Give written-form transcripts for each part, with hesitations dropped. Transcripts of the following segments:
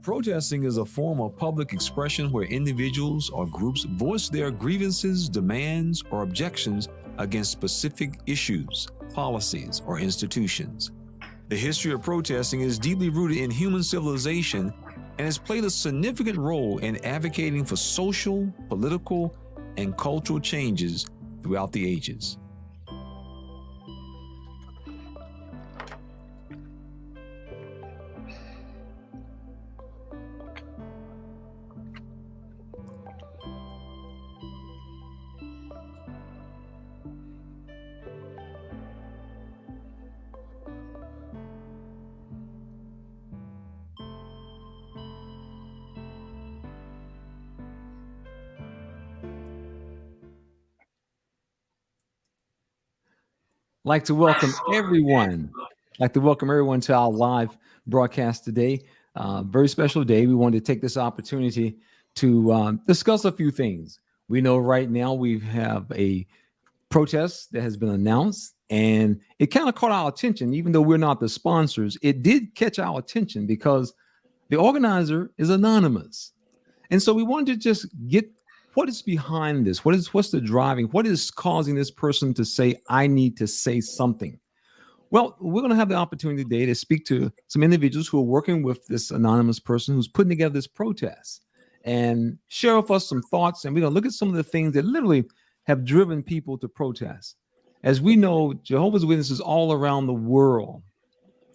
Protesting is a form of public expression where individuals or groups voice their grievances, demands, or objections against specific issues, policies, or institutions. The history of protesting is deeply rooted in human civilization and has played a significant role in advocating for social, political, and cultural changes throughout the ages. Like to welcome everyone. To our live broadcast today. Very special day. We wanted to take this opportunity to discuss a few things. We know right now we have a protest that has been announced, and it kind of caught our attention, even though we're not the sponsors. It did catch our attention because the organizer is anonymous, and so we wanted to just get what is behind this. What's the driving? What is causing this person to say, I need to say something? Well, we're going to have the opportunity today to speak to some individuals who are working with this anonymous person who's putting together this protest and share with us some thoughts. And we're going to look at some of the things that literally have driven people to protest. As we know, Jehovah's Witnesses all around the world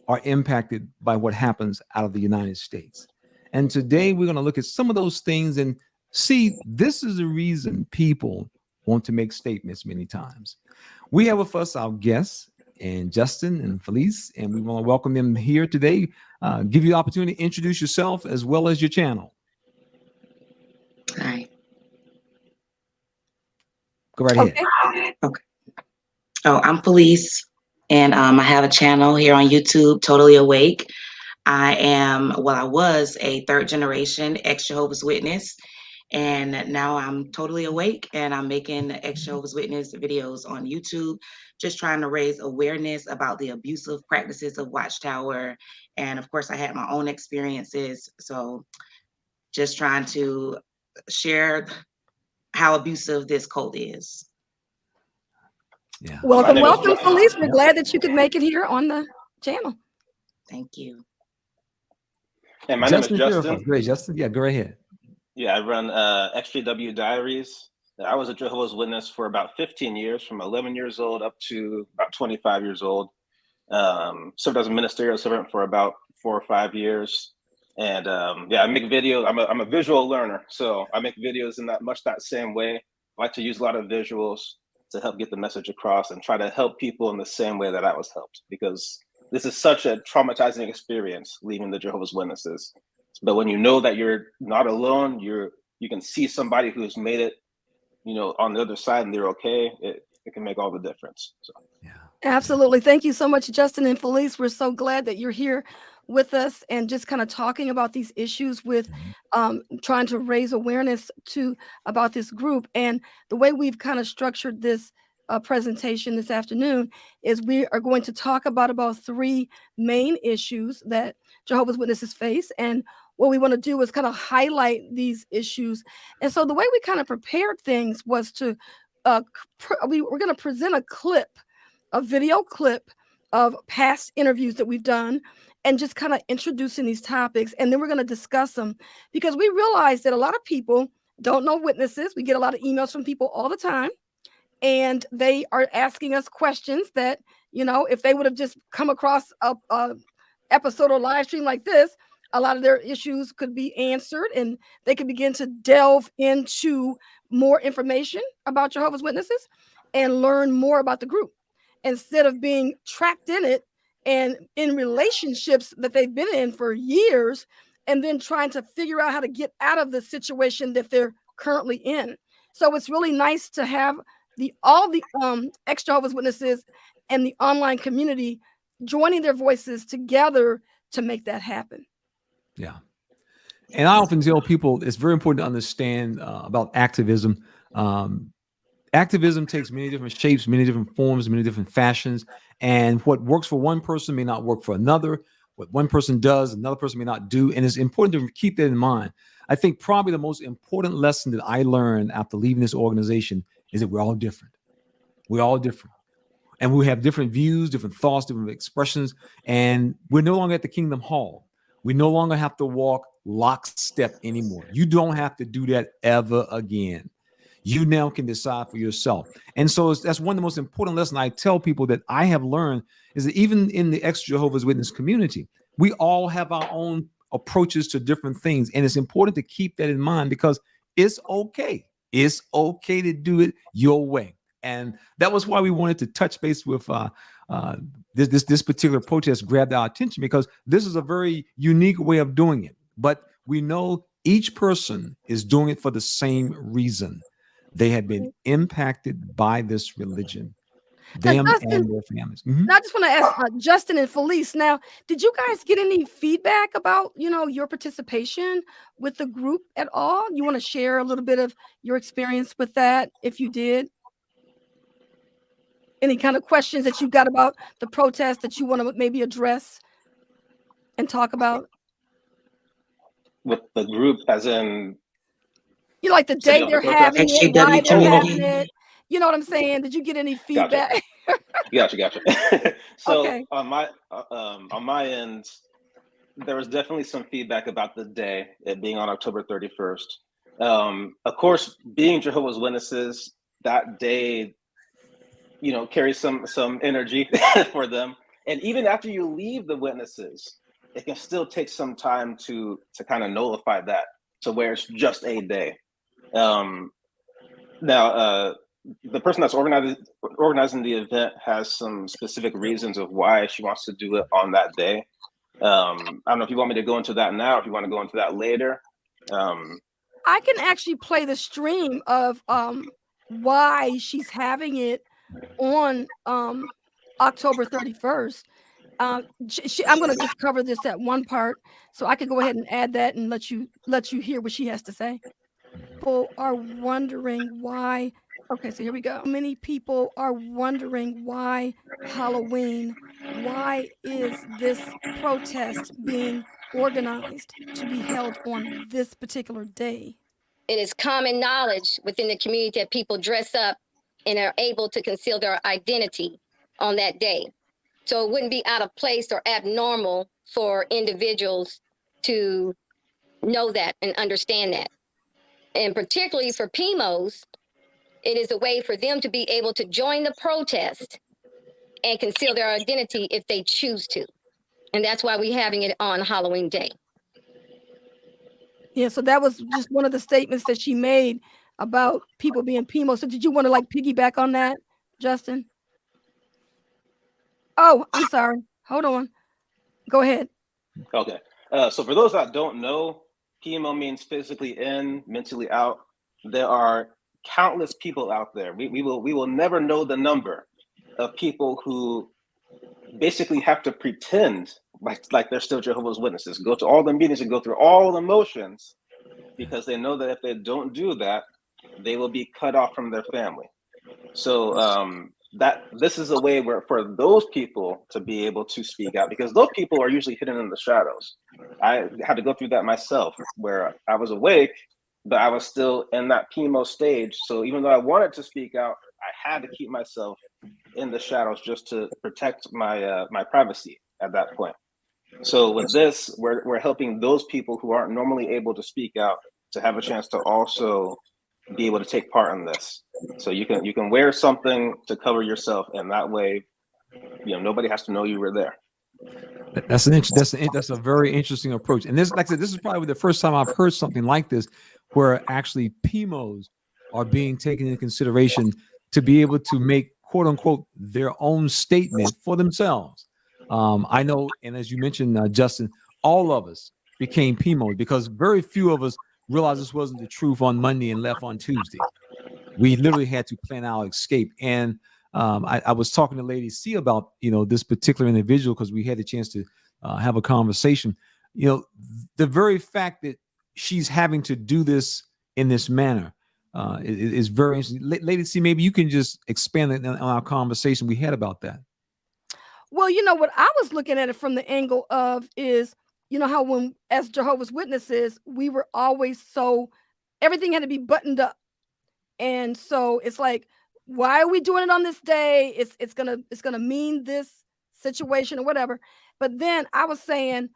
are impacted by what happens out of the United States. And today we're going to look at some of those things and see, this is the reason people want to make statements many times. We have with us our guests, and Justin and Felice, and we want to welcome them here today. Give you the opportunity to introduce yourself as well as your channel. Hi. Go right ahead. Okay. Oh, I'm Felice, and I have a channel here on YouTube, Totally Awake. I was a third generation ex-Jehovah's Witness, and now I'm totally awake, and I'm making ex-Jehovah's Witness videos on YouTube, just trying to raise awareness about the abusive practices of Watchtower. And of course, I had my own experiences, so just trying to share how abusive this cult is. Yeah. Welcome, Felice. We're glad that you could make it here on the channel. Thank you. And my name is Justin. Great, Justin. Yeah, go right ahead. Yeah, I run ExJW Diaries. I was a Jehovah's Witness for about 15 years, from 11 years old up to about 25 years old. Served as a ministerial servant for about 4 or 5 years. And yeah, I make videos. I'm a visual learner, so I make videos in that same way. I like to use a lot of visuals to help get the message across and try to help people in the same way that I was helped, because this is such a traumatizing experience, leaving the Jehovah's Witnesses. But when you know that you're not alone, you can see somebody who's made it, on the other side, and they're okay. It can make all the difference. So. Yeah, absolutely. Thank you so much, Justin and Felice. We're so glad that you're here with us and just kind of talking about these issues with trying to raise awareness about this group. And the way we've kind of structured this presentation this afternoon is we are going to talk about 3 main issues that Jehovah's Witnesses face, and what we want to do is kind of highlight these issues. And so the way we kind of prepared things was to we're going to present a video clip of past interviews that we've done, and just kind of introducing these topics, and then we're going to discuss them, because we realize that a lot of people don't know witnesses. We get a lot of emails from people all the time, and they are asking us questions that, if they would have just come across a episode or live stream like this, a lot of their issues could be answered, and they could begin to delve into more information about Jehovah's Witnesses and learn more about the group, instead of being trapped in it and in relationships that they've been in for years, and then trying to figure out how to get out of the situation that they're currently in. So it's really nice to have all the ex-Jehovah's Witnesses and the online community joining their voices together to make that happen. Yeah. And I often tell people it's very important to understand about activism. Activism takes many different shapes, many different forms, many different fashions. And what works for one person may not work for another. what one person does, another person may not do. And it's important to keep that in mind. I think probably the most important lesson that I learned after leaving this organization is that we're all different. We're all different. And we have different views, different thoughts, different expressions. And we're no longer at the Kingdom Hall. We no longer have to walk lockstep anymore. You don't have to do that ever again. You now can decide for yourself. And so that's one of the most important lessons I tell people that I have learned is that even in the ex-Jehovah's Witness community, we all have our own approaches to different things. And it's important to keep that in mind because it's okay. It's okay to do it your way. And that was why we wanted to touch base with this particular protest grabbed our attention because this is a very unique way of doing it. But we know each person is doing it for the same reason. They have been impacted by this religion, them Justin, and their families. Now, I just want to ask Justin and Felice. Now, did you guys get any feedback about, your participation with the group at all? You want to share a little bit of your experience with that, if you did? Any kind of questions that you got about the protest that you want to maybe address and talk about? With the group, as in, like the day they're having it, why they're having it. You know what I'm saying? Did you get any feedback? Gotcha. So okay. on my end, there was definitely some feedback about the day, it being on October 31st. Of course, being Jehovah's Witnesses, that day, carries some energy for them. And even after you leave the witnesses, it can still take some time to kind of nullify that to where it's just a day. Now, the person that's organizing the event has some specific reasons of why she wants to do it on that day. I don't know if you want me to go into that now, or if you want to go into that later. I can actually play the stream of why she's having it on October 31st. I'm going to just cover this at one part, so I could go ahead and add that and let you hear what she has to say. People are wondering why. Okay, so here we go. Many people are wondering why Halloween. Why is this protest being organized to be held on this particular day? It is common knowledge within the community that people dress up and are able to conceal their identity on that day. So it wouldn't be out of place or abnormal for individuals to know that and understand that. And particularly for PMOs, it is a way for them to be able to join the protest and conceal their identity if they choose to. And that's why we're having it on Halloween Day. Yeah, so that was just one of the statements that she made about people being PMO. So did you want to piggyback on that, Justin? Oh, I'm sorry. Hold on. Go ahead. Okay. So for those that don't know, PMO means physically in, mentally out. There are countless people out there. We will never know the number of people who basically have to pretend like they're still Jehovah's Witnesses, go to all the meetings and go through all the motions because they know that if they don't do that, they will be cut off from their family. So that this is a way where for those people to be able to speak out, because those people are usually hidden in the shadows. I had to go through that myself, where I was awake, but I was still in that PMO stage. So even though I wanted to speak out, I had to keep myself in the shadows just to protect my my privacy at that point. So with this, we're helping those people who aren't normally able to speak out to have a chance to also be able to take part in this. So you can wear something to cover yourself, and that way, nobody has to know you were there. That's a very interesting approach. And this, like I said, this is probably the first time I've heard something like this, where actually PMOs are being taken into consideration to be able to make quote unquote their own statement for themselves. I know, and as you mentioned, Justin, all of us became PMOs because very few of us realized this wasn't the truth on Monday and left on Tuesday. We literally had to plan our escape. And I was talking to Lady C about, this particular individual because we had a chance to have a conversation. The very fact that she's having to do this in this manner is very interesting. Lady C, maybe you can just expand on our conversation we had about that. Well, what I was looking at it from the angle of is, how when as Jehovah's Witnesses, we were always everything had to be buttoned up. And so it's like, why are we doing it on this day? It's gonna mean this situation or whatever. But then I was saying,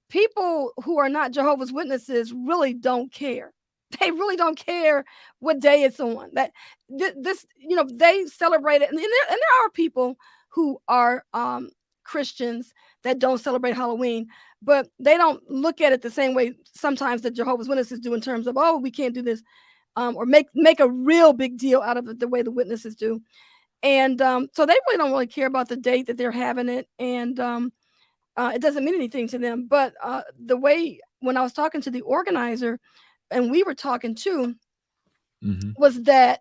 people who are not Jehovah's Witnesses really don't care. They really don't care what day it's on. That this, they celebrate it, and there are people who are Christians that don't celebrate Halloween, but they don't look at it the same way sometimes that Jehovah's Witnesses do in terms of, oh, we can't do this, or make a real big deal out of it the way the witnesses do. And so they really don't really care about the date that they're having it, and it doesn't mean anything to them. But the way when I was talking to the organizer, and we were talking too, was that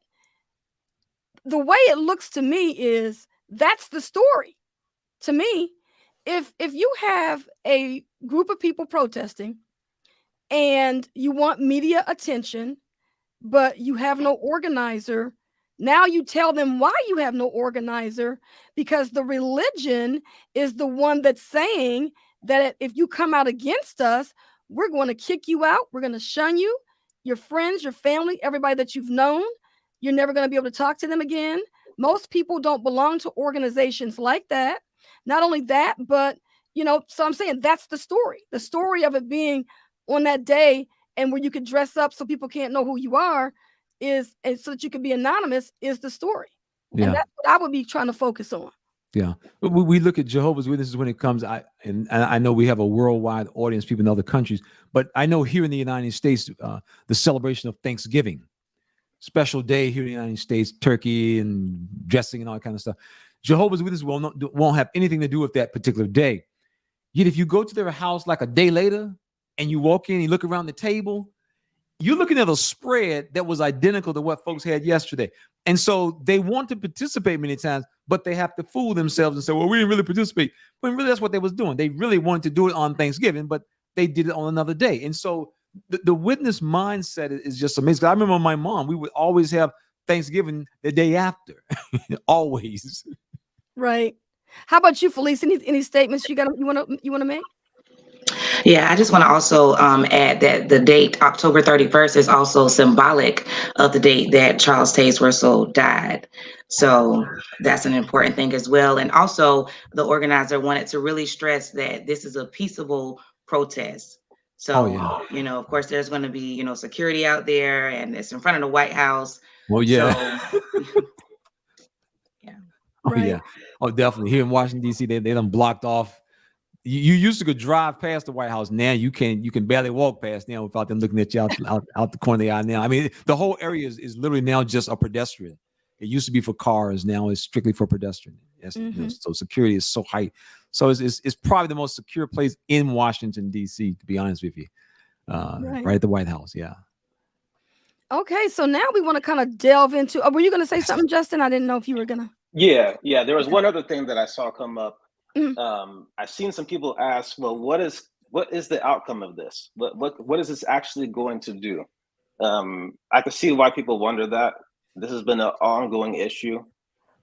the way it looks to me is that's the story. To me, if you have a group of people protesting and you want media attention, but you have no organizer, now you tell them why you have no organizer, because the religion is the one that's saying that if you come out against us, we're going to kick you out. We're going to shun you, your friends, your family, everybody that you've known. You're never going to be able to talk to them again. Most people don't belong to organizations like that. Not only that, but, so I'm saying that's the story of it being on that day, and where you could dress up so people can't know who you are and so that you can be anonymous is the story. Yeah. And that's what I would be trying to focus on. Yeah. We look at Jehovah's Witnesses when it comes, and I know we have a worldwide audience, people in other countries, but I know here in the United States, the celebration of Thanksgiving, special day here in the United States, turkey and dressing and all that kind of stuff. Jehovah's Witnesses won't have anything to do with that particular day. Yet if you go to their house like a day later and you walk in and you look around the table, you're looking at a spread that was identical to what folks had yesterday. And so they want to participate many times, but they have to fool themselves and say, well, we didn't really participate. But really, that's what they was doing. They really wanted to do it on Thanksgiving, but they did it on another day. And so the witness mindset is just amazing. I remember my mom, we would always have Thanksgiving the day after, always. Right. How about you, Felice? Any statements you want to make? Yeah, I just want to also add that the date October 31st is also symbolic of the date that Charles Taze Russell died. So that's an important thing as well. And also the organizer wanted to really stress that this is a peaceable protest. So, of course, there's going to be, security out there, and it's in front of the White House. Well, yeah. So, yeah. Oh, right. Yeah. Oh, definitely. Here in Washington, D.C., they done blocked off. You used to go drive past the White House. Now you can barely walk past now without them looking at you out the corner of the eye now. I mean, the whole area is literally now just a pedestrian. It used to be for cars. Now it's strictly for pedestrian. Yes. So security is so high. So it's probably the most secure place in Washington, D.C., to be honest with you. Right at the White House. Yeah. Okay. So now we want to kind of delve into, were you going to say something, Justin? I didn't know if you were going to. Yeah. There was one other thing that I saw come up. I've seen some people ask, well, what is the outcome of this? What is this actually going to do? I can see why people wonder that. This has been an ongoing issue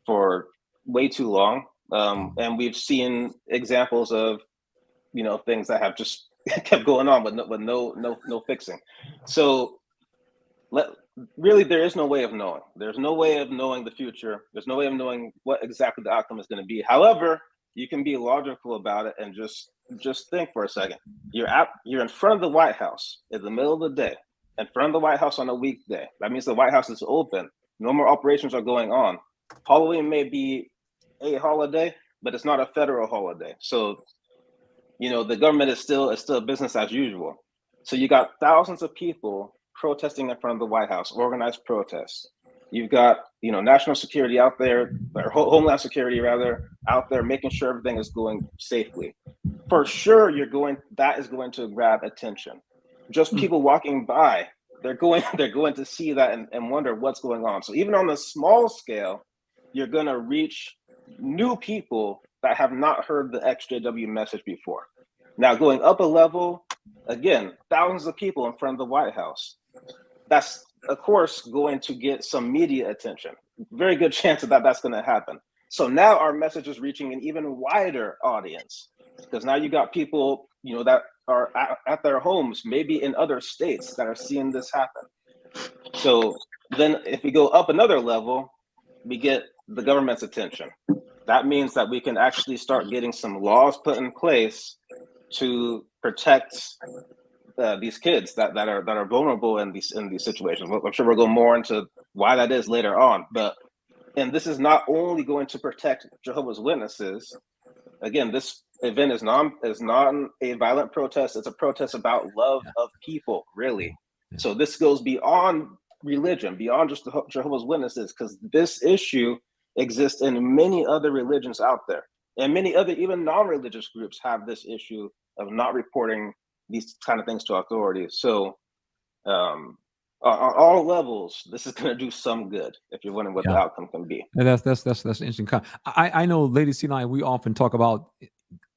for way too long. And we've seen examples of, things that have just kept going on, but no fixing. So really, there is no way of knowing. There's no way of knowing the future. There's no way of knowing what exactly the outcome is going to be. However, you can be logical about it and just think for a second. You're in front of the White House in the middle of the day, in front of the White House on a weekday. That means the White House is open. Normal operations are going on. Halloween may be a holiday, but it's not a federal holiday. So, the government is still business as usual. So you got thousands of people protesting in front of the White House, organized protests. You've got, national security out there, or Homeland Security rather, out there making sure everything is going safely. For sure, that is going to grab attention. Just people walking by, they're going to see that and wonder what's going on. So even on a small scale, you're going to reach new people that have not heard the ExJW message before. Now, going up a level, again, thousands of people in front of the White House. That's, of course, going to get some media attention. Very good chance that that's going to happen. So now our message is reaching an even wider audience, because now you got people, you know, that are at their homes, maybe in other states, that are seeing this happen. So then if we go up another level, we get the government's attention. That means that we can actually start getting some laws put in place to protect these kids that are vulnerable in these situations. I'm sure we'll go more into why that is later on. And this is not only going to protect Jehovah's Witnesses. Again, this event is not a violent protest. It's a protest about love of people, really. So this goes beyond religion, beyond just the Jehovah's Witnesses, because this issue exists in many other religions out there, and many other even non-religious groups have this issue of not reporting these kind of things to authorities. So on all levels, this is going to do some good, if you're wondering what the outcome can be. And that's interesting. I know, Lady C and I, we often talk about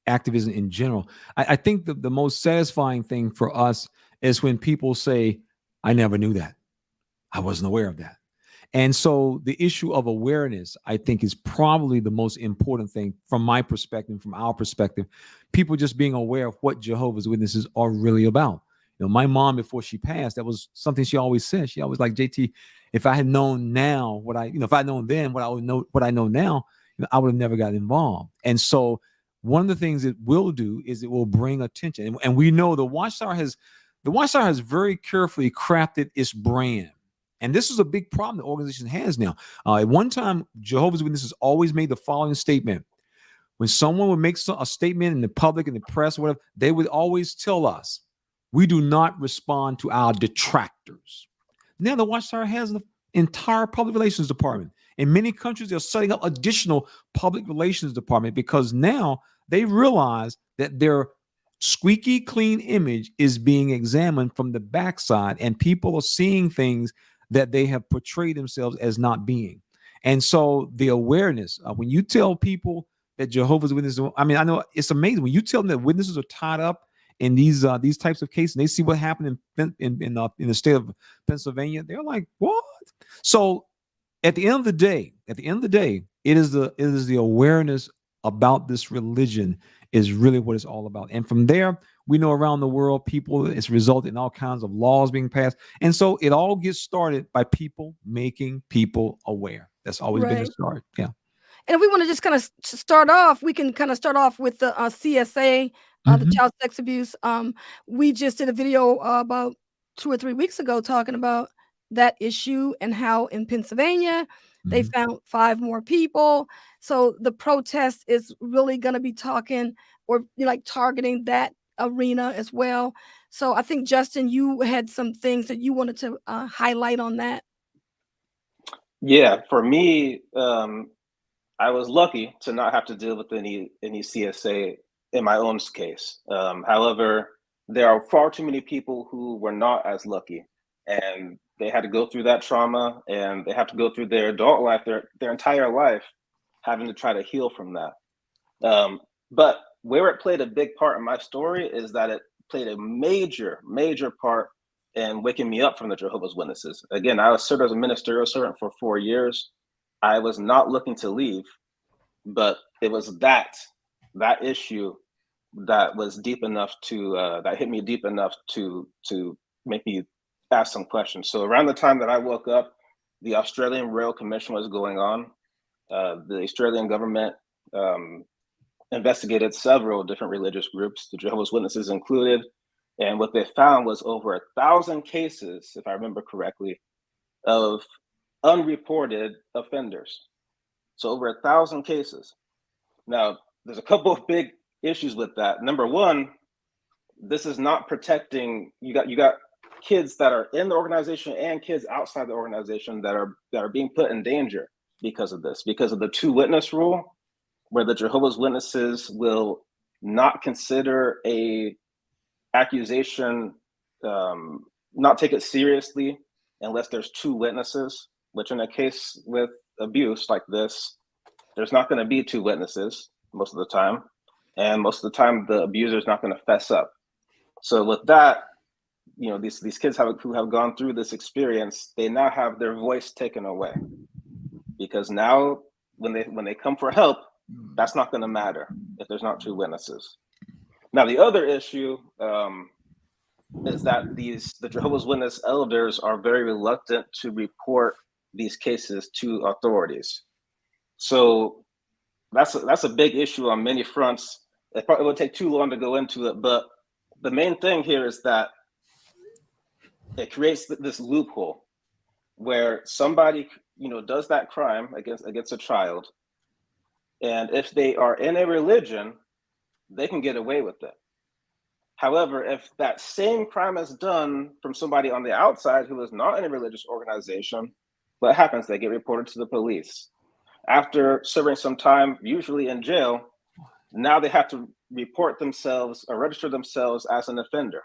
activism in general. I think the most satisfying thing for us is when people say, I never knew that. I wasn't aware of that. And so the issue of awareness, I think, is probably the most important thing from my perspective, from our perspective. People just being aware of what Jehovah's Witnesses are really about. You know, my mom, before she passed, that was something she always said. She always like, JT, if I had known now what I, if I had known then what I would know, what I know now, I would have never got involved. And so one of the things it will do is it will bring attention. And we know the Watchtower has very carefully crafted its brand. And this is a big problem the organization has now. At one time, Jehovah's Witnesses always made the following statement. When someone would make a statement in the public, in the press, or whatever, they would always tell us, we do not respond to our detractors. Now the Watchtower has an entire public relations department. In many countries, they're setting up additional public relations department because now they realize that their squeaky clean image is being examined from the backside, and people are seeing things that they have portrayed themselves as not being. And so the awareness, when you tell people that Jehovah's Witnesses, I mean, I know it's amazing when you tell them that witnesses are tied up in these types of cases, and they see what happened in the state of Pennsylvania, they're like, what? So at the end of the day, it is the awareness about this religion is really what it's all about. And from there, we know around the world, it's resulted in all kinds of laws being passed. And so it all gets started by people making people aware. That's always been the start. Yeah. And if we want to just kind of start off, we can kind of start off with the CSA, the child sex abuse. We just did a video about 2 or 3 weeks ago talking about that issue and how in Pennsylvania, they found 5 more people. So the protest is really going to be talking or targeting that arena as well. So I think, Justin, you had some things that you wanted to highlight on that. Yeah, for me, I was lucky to not have to deal with any CSA in my own case. However, there are far too many people who were not as lucky, and they had to go through that trauma, and they have to go through their adult life, their entire life, having to try to heal from that. But where it played a big part in my story is that it played a major part in waking me up from the Jehovah's Witnesses. Again, I served as a ministerial servant for 4 years. I was not looking to leave, but it was that issue that was deep enough to that hit me deep enough to make me ask some questions. So around the time that I woke up, the Australian Royal Commission was going on. The Australian government investigated several different religious groups, the Jehovah's Witnesses included, and what they found was over 1,000 cases, if I remember correctly, of unreported offenders. So over 1,000 cases. Now, there's a couple of big issues with that. Number one, this is not protecting. You got kids that are in the organization and kids outside the organization that are being put in danger because of this, because of the 2-witness rule, where the Jehovah's Witnesses will not consider a accusation, not take it seriously unless there's 2 witnesses, which in a case with abuse like this, there's not going to be 2 witnesses most of the time. And most of the time, the abuser is not going to fess up. So with that, these kids who have gone through this experience, they now have their voice taken away, because now when they come for help, that's not going to matter if there's not 2 witnesses. Now, the other issue is that the Jehovah's Witness elders are very reluctant to report these cases to authorities. So that's a big issue on many fronts. It probably would take too long to go into it, but the main thing here is that it creates this loophole where somebody, does that crime against a child, and if they are in a religion, they can get away with it. However, if that same crime is done from somebody on the outside who is not in a religious organization, what happens? They get reported to the police. After serving some time, usually in jail, now they have to report themselves or register themselves as an offender.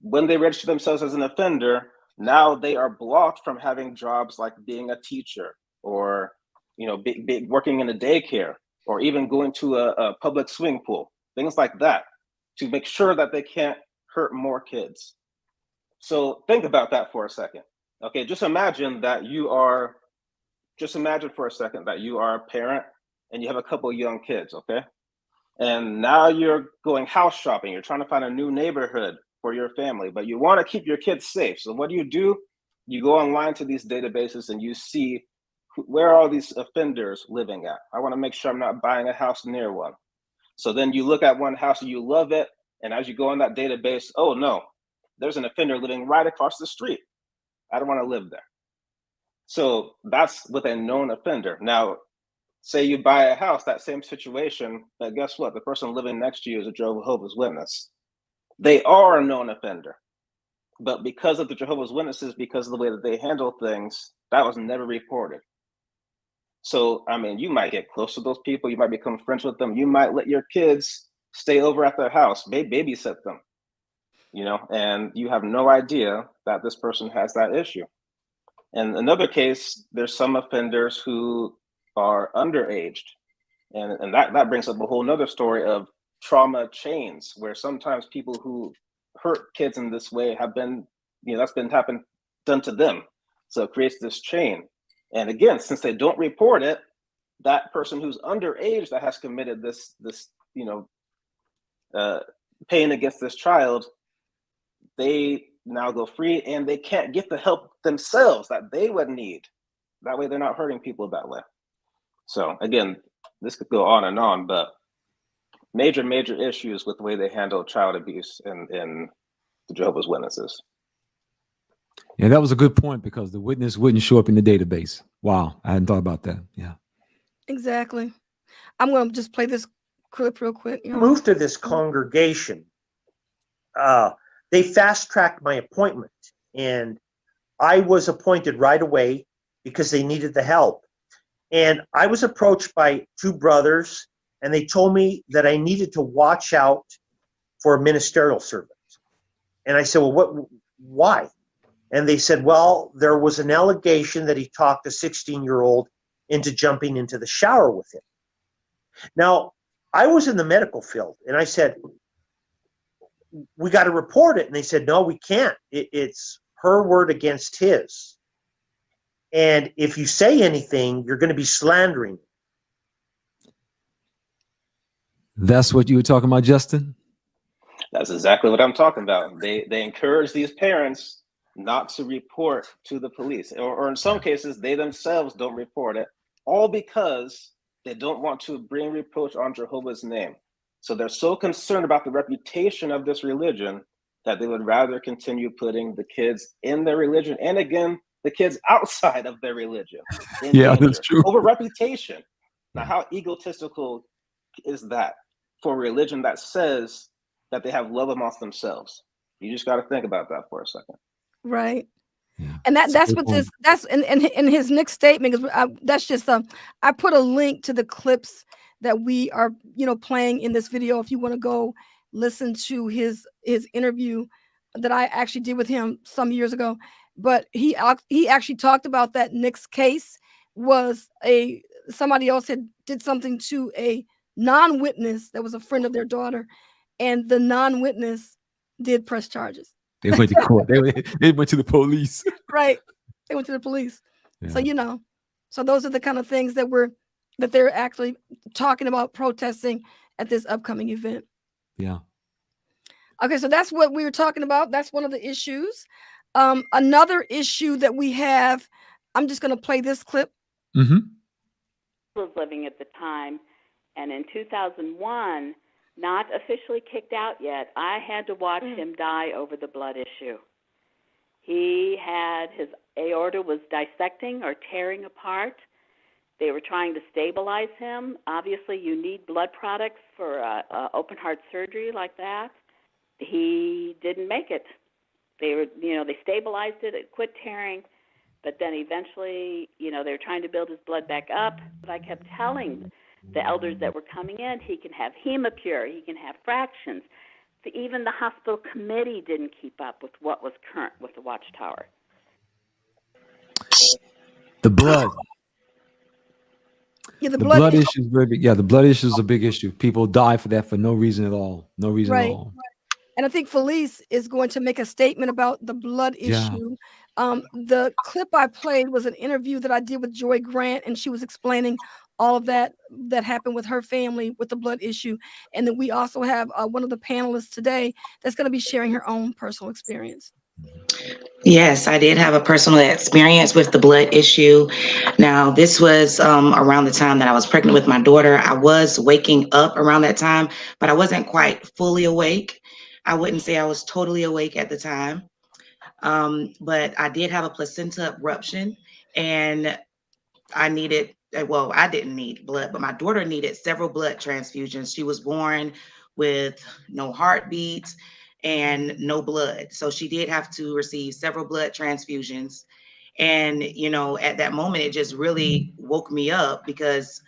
When they register themselves as an offender, now they are blocked from having jobs like being a teacher or working in a daycare or even going to a public swimming pool, things like that, to make sure that they can't hurt more kids. So think about that for a second. Okay, just imagine for a second that you are a parent and you have a couple of young kids, okay? And now you're going house shopping. You're trying to find a new neighborhood for your family, but you want to keep your kids safe. So what do? You go online to these databases and you see where are these offenders living at. I want to make sure I'm not buying a house near one. So then you look at one house and you love it. And as you go in that database, oh no, there's an offender living right across the street. I don't want to live there. So that's with a known offender. Now, say you buy a house, that same situation, but guess what? The person living next to you is a Jehovah's Witness. They are a known offender. But because of the Jehovah's Witnesses, because of the way that they handle things, that was never reported. So, I mean, you might get close to those people. You might become friends with them. You might let your kids stay over at their house, babysit them, and you have no idea that this person has that issue. In another case, there's some offenders who are underaged. And that brings up a whole nother story of trauma chains, where sometimes people who hurt kids in this way have been, that's been done to them. So it creates this chain. And again, since they don't report it, that person who's underage that has committed this pain against this child, they now go free and they can't get the help themselves that they would need. That way they're not hurting people that way. So again, this could go on and on, but major issues with the way they handle child abuse in the Jehovah's Witnesses. Yeah, that was a good point, because the witness wouldn't show up in the database. Wow, I hadn't thought about that. Yeah, Exactly. I'm going to just play this clip real quick. Moved to this congregation. They fast-tracked my appointment, and I was appointed right away because they needed the help. And I was approached by 2 brothers, and they told me that I needed to watch out for a ministerial servant. And I said, well, why? And they said, well, there was an allegation that he talked a 16-year-old into jumping into the shower with him. Now, I was in the medical field, and I said, we got to report it. And they said, no, we can't. It's her word against his. And if you say anything, you're going to be slandering. that's what you were talking about, Justin. That's exactly what I'm talking about. They encourage these parents not to report to the police, or in some cases, they themselves don't report it, all because they don't want to bring reproach on Jehovah's name. So they're so concerned about the reputation of this religion that they would rather continue putting the kids in their religion, and again, the kids outside of their religion in Yeah, danger that's true. over reputation. Now, how egotistical is that for a religion that says that they have love amongst themselves? You just got to think about that for a second. Right. Yeah, And that's a good what point. that's in his next statement is that's just I put a link to the clips that we are playing in this video if you want to go listen to his interview that I actually did with him some years ago. But he actually talked about that next case was somebody else did something to a non-witness that was a friend of their daughter, and the non-witness did press charges. They went to court. They went to the police. Right. They went to the police. Yeah. So, So those are the kind of things that they're actually talking about protesting at this upcoming event. Yeah. Okay, so that's what we were talking about. That's one of the issues. Another issue that we have, I'm just going to play this clip. Mm-hmm. Was living at the time, and in 2001, not officially kicked out yet, I had to watch him die over the blood issue. He had his aorta was dissecting or tearing apart. They were trying to stabilize him. Obviously, you need blood products for open heart surgery like that. He didn't make it. They stabilized it. It quit tearing, but then eventually, they were trying to build his blood back up. But I kept telling the elders that were coming in, he can have hemopure, he can have fractions. Even the hospital committee didn't keep up with what was current with the Watchtower. The blood. Yeah, the blood issue is very big. Yeah, the blood issue is a big issue. People die for that for no reason at all. No reason at all. And I think Felice is going to make a statement about the blood issue. The clip I played was an interview that I did with Joy Grant, and she was explaining all of that happened with her family with the blood issue. And then we also have one of the panelists today that's going to be sharing her own personal experience. Yes, I did have a personal experience with the blood issue. Now, this was around the time that I was pregnant with my daughter. I was waking up around that time, but I wasn't quite fully awake. I wouldn't say I was totally awake at the time. But I did have a placenta eruption, and I didn't need blood, but my daughter needed several blood transfusions. She was born with no heartbeat and no blood. So she did have to receive several blood transfusions. And, at that moment, it just really woke me up because,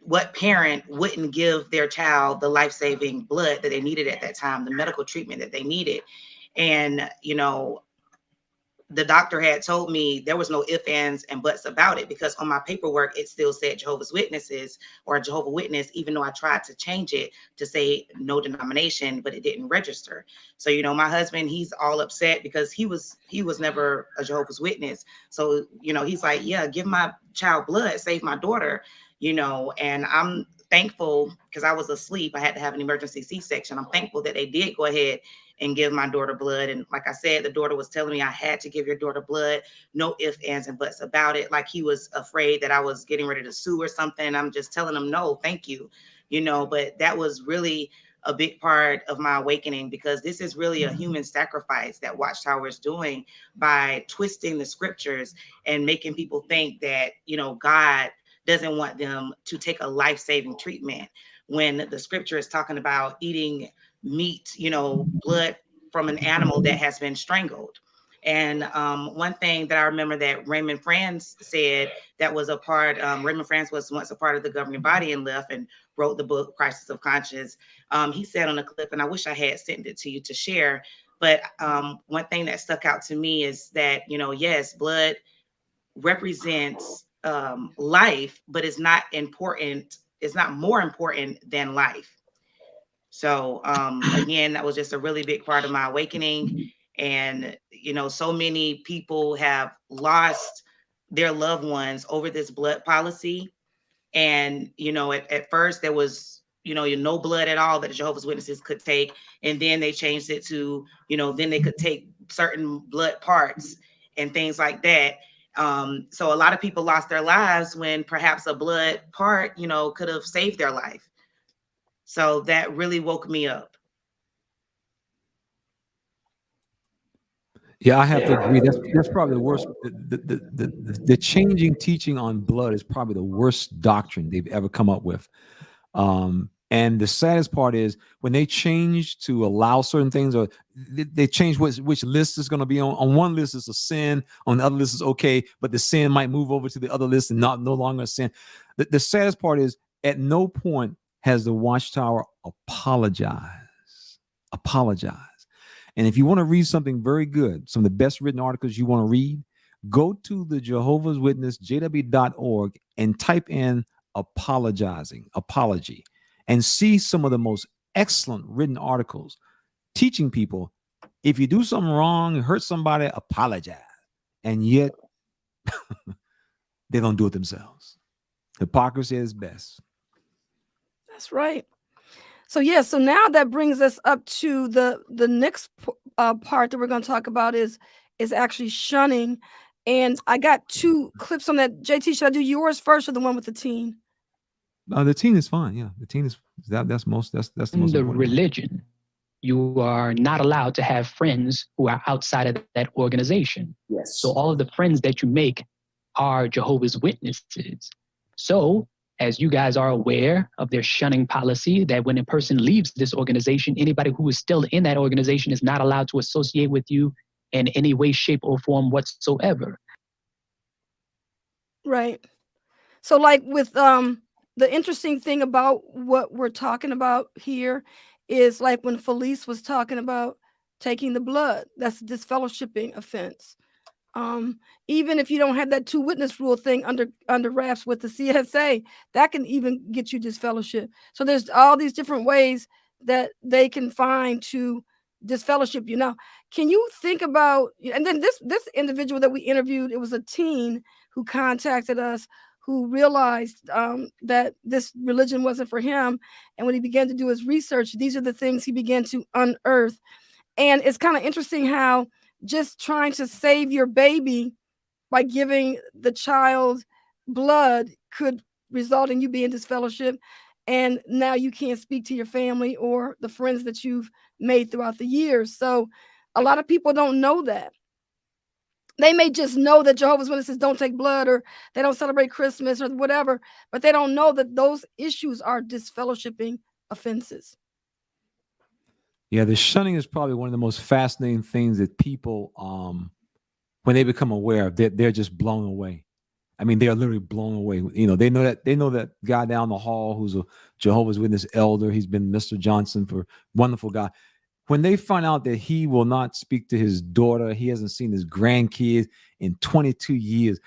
what parent wouldn't give their child the life-saving blood that they needed at that time, the medical treatment that they needed? And, the doctor had told me there was no ifs, ands, and buts about it, because on my paperwork, it still said Jehovah's Witnesses or Jehovah Witness, even though I tried to change it to say no denomination, but it didn't register. So, my husband, he's all upset because he was never a Jehovah's Witness. So, he's like, yeah, give my child blood, save my daughter, and I'm thankful because I was asleep. I had to have an emergency C-section. I'm thankful that they did go ahead and give my daughter blood. And like I said, the daughter was telling me I had to give your daughter blood, no ifs, ands, and buts about it. Like he was afraid that I was getting ready to sue or something. I'm just telling him, no, thank you. But that was really a big part of my awakening, because this is really a human sacrifice that Watchtower is doing by twisting the scriptures and making people think that, God doesn't want them to take a life-saving treatment, when the scripture is talking about eating meat, blood from an animal that has been strangled. And one thing that I remember that Raymond Franz said that was a part, Raymond Franz was once a part of the governing body and left and wrote the book, Crisis of Conscience. He said on a clip, and I wish I had sent it to you to share, but one thing that stuck out to me is that, yes, blood represents life, but it's not important. It's not more important than life. So again, that was just a really big part of my awakening. And, so many people have lost their loved ones over this blood policy. And, at first there was, no blood at all that the Jehovah's Witnesses could take. And then they changed it to, then they could take certain blood parts and things like that. So a lot of people lost their lives when perhaps a blood part, could have saved their life. So that really woke me up. Yeah, I have to agree. That's probably the worst. The changing teaching on blood is probably the worst doctrine they've ever come up with. And the saddest part is when they change to allow certain things, or they change which list is going to be on. On one list is a sin, on the other list is okay, but the sin might move over to the other list and no longer a sin. The saddest part is at no point has the Watchtower apologized. And if you want to read something very good, some of the best written articles you want to read, go to the Jehovah's Witness, jw.org, and type in apology, and see some of the most excellent written articles teaching people, if you do something wrong, hurt somebody, apologize. And yet they don't do it themselves. Hypocrisy is best. That's right. So yeah, so now that brings us up to the next part that we're going to talk about is actually shunning. And I got 2 clips on that. JT, should I do yours first or the one with the teen? The teen is fine. Yeah, the teen is that's the most important one. Religion. You are not allowed to have friends who are outside of that organization. Yes. So all of the friends that you make are Jehovah's Witnesses. So as you guys are aware of their shunning policy, that when a person leaves this organization, anybody who is still in that organization is not allowed to associate with you in any way, shape, or form whatsoever. Right. So like with the interesting thing about what we're talking about here is like when Felice was talking about taking the blood, that's a disfellowshipping offense. Even if you don't have that 2 witness rule thing under wraps with the CSA, that can even get you disfellowship. So there's all these different ways that they can find to disfellowship you. Now, can you think about, and then this individual that we interviewed, it was a teen who contacted us who realized that this religion wasn't for him. And when he began to do his research, these are the things he began to unearth. And it's kind of interesting how just trying to save your baby by giving the child blood could result in you being disfellowshipped. And now you can't speak to your family or the friends that you've made throughout the years. So a lot of people don't know that. They may just know that Jehovah's Witnesses don't take blood or they don't celebrate Christmas or whatever, but they don't know that those issues are disfellowshipping offenses. Yeah, the shunning is probably one of the most fascinating things that people, when they become aware of, they're just blown away. I mean, they're literally blown away. You know, they know that guy down the hall who's a Jehovah's Witness elder. He's been Mr. Johnson for wonderful guy. When they find out that he will not speak to his daughter, he hasn't seen his grandkids in 22 years.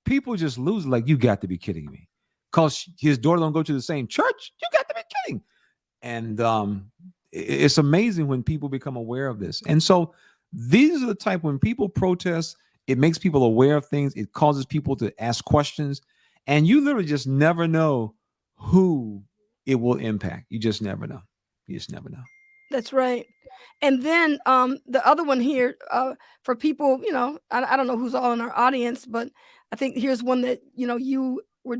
People just lose. Like, you got to be kidding me. Because his daughter don't go to the same church. You got to be kidding. And it's amazing when people become aware of this. And so these are the type, when people protest, it makes people aware of things. It causes people to ask questions. And you literally just never know who it will impact. You just never know. You just never know. That's right. And then the other one here for people, you know, I don't know who's all in our audience, but I think here's one that, you know, you were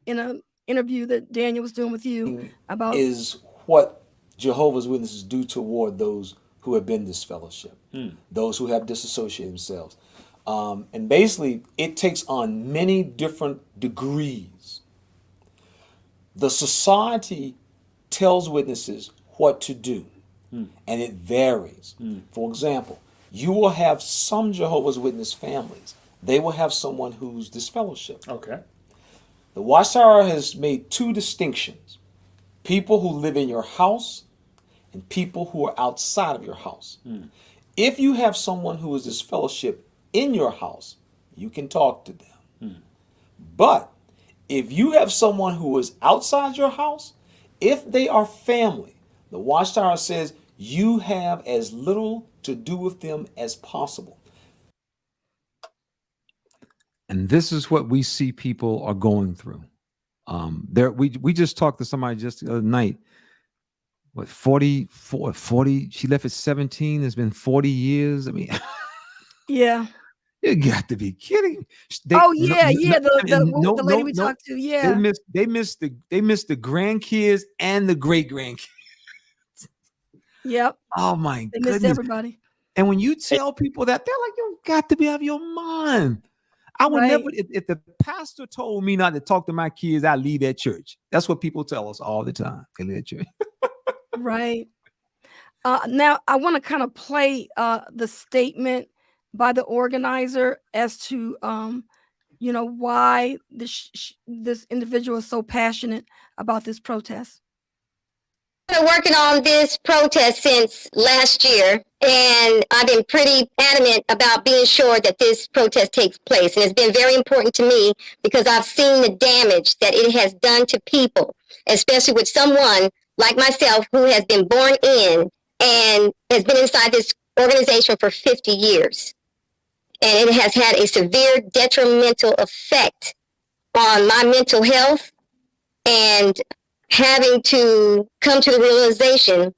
in an interview that Daniel was doing with you about. Is what Jehovah's Witnesses do toward those who have been disfellowshipped, those who have disassociated themselves. And basically, it takes on many different degrees. The society tells witnesses what to do, and it varies. For example, you will have some Jehovah's Witness families. They will have someone who's disfellowshipped. Okay. The Watchtower has made 2 distinctions: people who live in your house and people who are outside of your house. If you have someone who is disfellowshipped in your house, you can talk to them. But if you have someone who is outside your house, if they are family, the Watchtower says you have as little to do with them as possible. And this is what we see people are going through. We just talked to somebody just the other night. What, 40, she left at 17. It's been 40 years. I mean, Yeah. you got to be kidding. The lady we talked to. Yeah. They missed the grandkids and the great grandkids. Yep. Oh my They goodness. missed everybody. And when you tell people that, they're like, you got to be out of your mind. I would never, if the pastor told me not to talk to my kids, I leave that church. That's what people tell us all the time. They leave that church. Right. Now, I want to kind of play the statement by the organizer as to, you know, why this individual is so passionate about this protest. I've been working on this protest since last year, and I've been pretty adamant about being sure that this protest takes place. And it's been very important to me because I've seen the damage that it has done to people, especially with someone like myself who has been born in and has been inside this organization for 50 years. and it has had a severe detrimental effect on my mental health, and having to come to the realization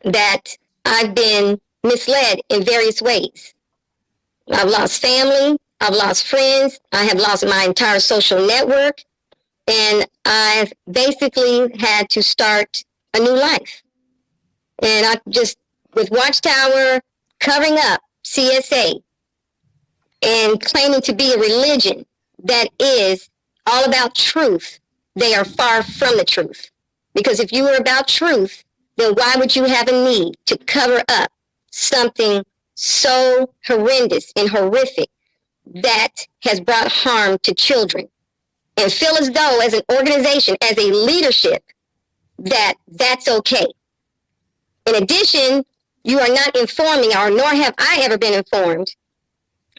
that I've been misled in various ways. I've lost family, I've lost friends, I have lost my entire social network, and I've basically had to start a new life. And I just, with Watchtower covering up CSA and claiming to be a religion that is all about truth, they are far from the truth. Because if you were about truth, then why would you have a need to cover up something so horrendous and horrific that has brought harm to children? And feel as though, as an organization, as a leadership, that that's okay. In addition, you are not informing, or nor have I ever been informed,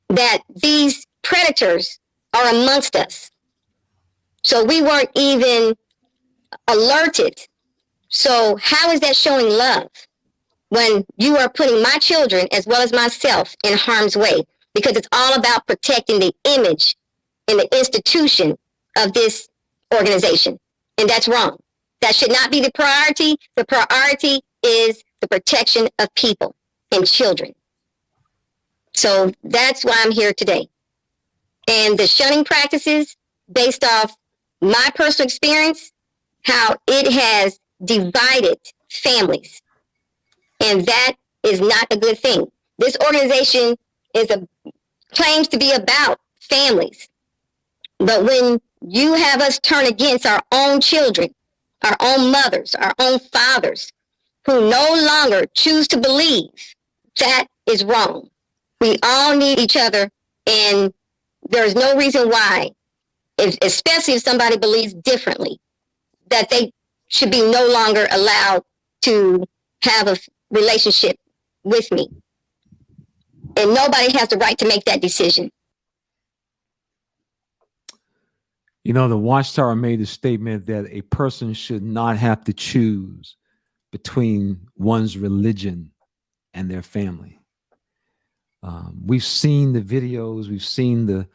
that these predators are amongst us. So we weren't even alerted. So how is that showing love when you are putting my children as well as myself in harm's way? Because it's all about protecting the image and the institution of this organization. And that's wrong. That should not be the priority. The priority is the protection of people and children. So that's why I'm here today. And the shunning practices, based off my personal experience, how it has divided families. And that is not a good thing. This organization claims to be about families. But when you have us turn against our own children, our own mothers, our own fathers, who no longer choose to believe, that is wrong. We all need each other, and there's no reason why, especially if somebody believes differently, that they should be no longer allowed to have a relationship with me. And nobody has the right to make that decision. You know, the Watchtower made a statement that a person should not have to choose between one's religion and their family. We've seen the videos, we've seen the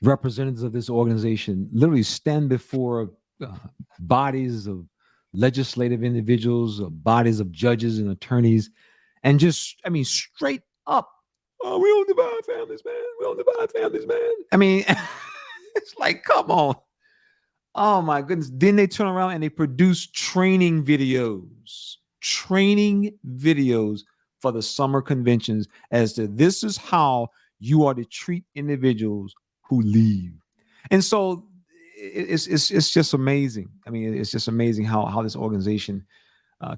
representatives of this organization literally stand before bodies of legislative individuals, bodies of judges and attorneys, and just, I mean, straight up, oh, we don't divide families, man. We don't divide families, man. I mean, it's like, come on. Oh my goodness. Then they turn around and they produce training videos for the summer conventions as to this is how you are to treat individuals who leave. And so it's just amazing. I mean, it's just amazing how this organization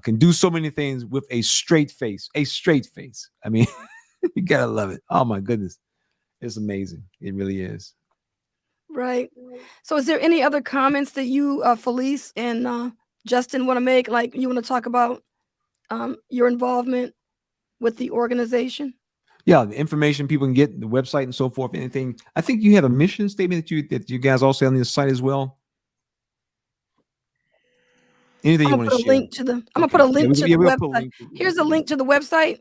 can do so many things with a straight face. I mean, you gotta love it. Oh my goodness. It's amazing. It really is. Right. So is there any other comments that you, Felice and Justin, want to make? Like, you want to talk about your involvement with the organization? Yeah, the information people can get, the website and so forth, anything. I think you had a mission statement that you guys also have on the site as well. Anything you want to share? I'm gonna put a link to the website. Here's a link to the website.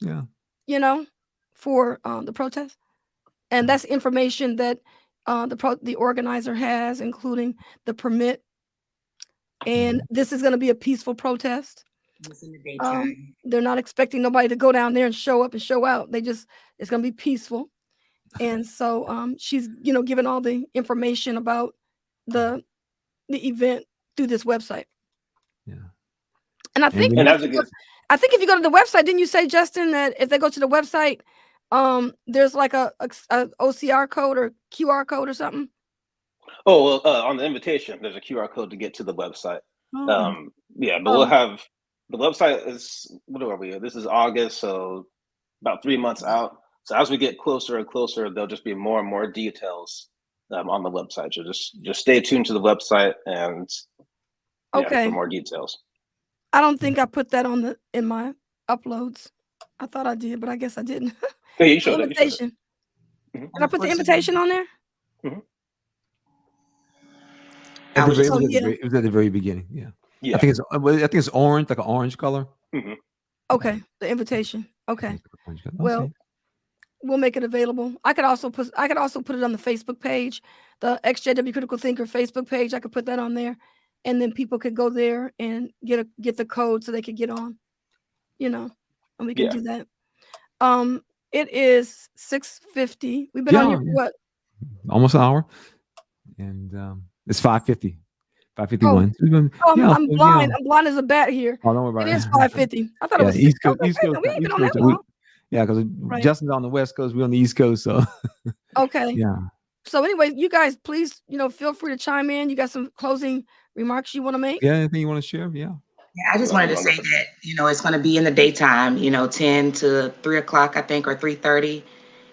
Yeah. You know, for the protest. And that's information that the organizer has, including the permit. And this is going to be a peaceful protest. They're not expecting nobody to go down there and show up and show out. It's going to be peaceful. And so she's, giving all the information about the event through this website. Yeah. And I think if you go to the website, didn't you say, Justin, that if they go to the website, there's like a OCR code or QR code or something? Oh, well, on the invitation, there's a QR code to get to the website. Oh. Yeah, but we'll have, the website is, what are we? This is August, so about 3 months out. So as we get closer and closer, there'll just be more and more details on the website. So just stay tuned to the website and for more details. I don't think I put that in my uploads. I thought I did, but I guess I didn't. Yeah, you showed invitation. Mm-hmm. Did I put the invitation on there? Mm-hmm. It was at the very beginning. Yeah. I think it's orange, like an orange color. Mm-hmm. Okay, the invitation. Okay. Well, we'll make it available. I could also put it on the Facebook page, the ExJW Critical Thinker Facebook page. I could put that on there, and then people could go there and get the code so they could get on, and we can do that. It is 6:50. We've been on here for what? Almost an hour, and it's 5:50. 5:51. I'm blind. I'm blind as a bat here. Oh, don't worry about it. It is 5:50. I thought it was East 6. Coast. Okay, East Coast. we ain't been on that long. Yeah, because Justin's on the West Coast. We're on the East Coast. So okay. Yeah. So anyway, you guys, please, feel free to chime in. You got some closing remarks you want to make? Yeah, anything you want to share? Yeah. Yeah, I just wanted to say that, it's going to be in the daytime, 10 to 3 o'clock, I think, or 3:30.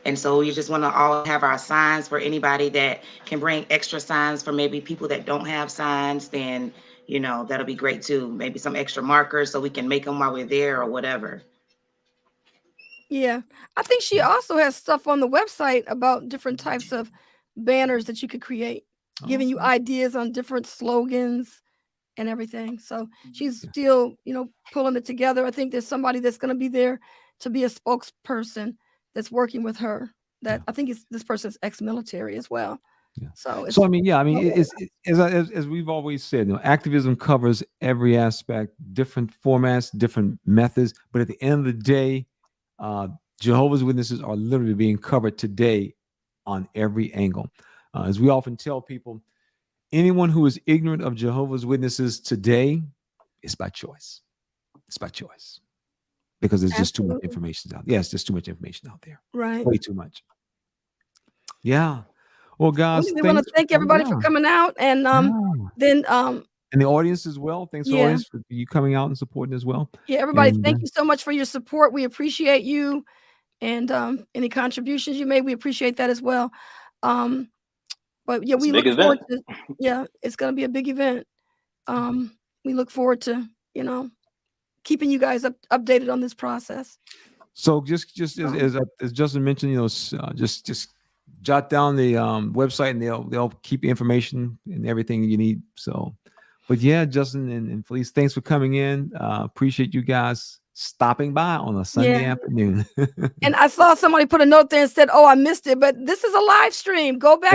And so we just want to all have our signs for anybody that can bring extra signs for maybe people that don't have signs. Then, that'll be great too. Maybe some extra markers so we can make them while we're there or whatever. Yeah. I think she also has stuff on the website about different types of banners that you could create, giving you ideas on different slogans and everything. So she's still, pulling it together. I think there's somebody that's going to be there to be a spokesperson that's working with her. That I think this person's ex-military as well. Yeah. So I mean, it's as we've always said, activism covers every aspect, different formats, different methods. But at the end of the day, Jehovah's Witnesses are literally being covered today on every angle. As we often tell people, anyone who is ignorant of Jehovah's Witnesses today is by choice. It's by choice. Because there's just too much information out there. Yes, there's too much information out there. Right. Way too much. Yeah. Well, guys, we want to thank everybody for coming out, and then and the audience as well. Thanks to the audience for you coming out and supporting as well. Yeah, everybody, thank you so much for your support. We appreciate you, and any contributions you made, we appreciate that as well. But yeah, we look forward to. Yeah, it's going to be a big event. We look forward to keeping you guys updated on this process. So just as Justin mentioned, just jot down the website, and they'll keep information and everything you need. So, but yeah, Justin and Felice, thanks for coming in. Appreciate you guys stopping by on a Sunday afternoon. And I saw somebody put a note there and said, "Oh, I missed it," but this is a live stream. Go back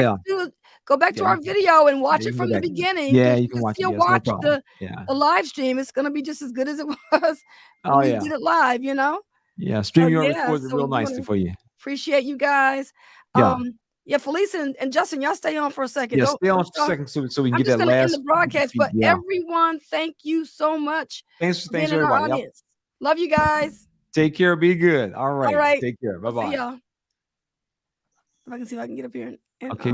to our video and watch it from the beginning. Yeah, you can watch it. Yes, watch no the live stream. It's gonna be just as good as it was when we did it live. Yeah, StreamYard records it real nicely for you. Appreciate you guys. Felice and Justin, y'all stay on for a second. Yeah, stay on for a second so we can get that last end the broadcast. But everyone, thank you so much. Thanks everybody. Yep. Love you guys. Take care. Be good. All right. All right. Take care. Bye-bye. See y'all. If I can see if I can get up here. Okay.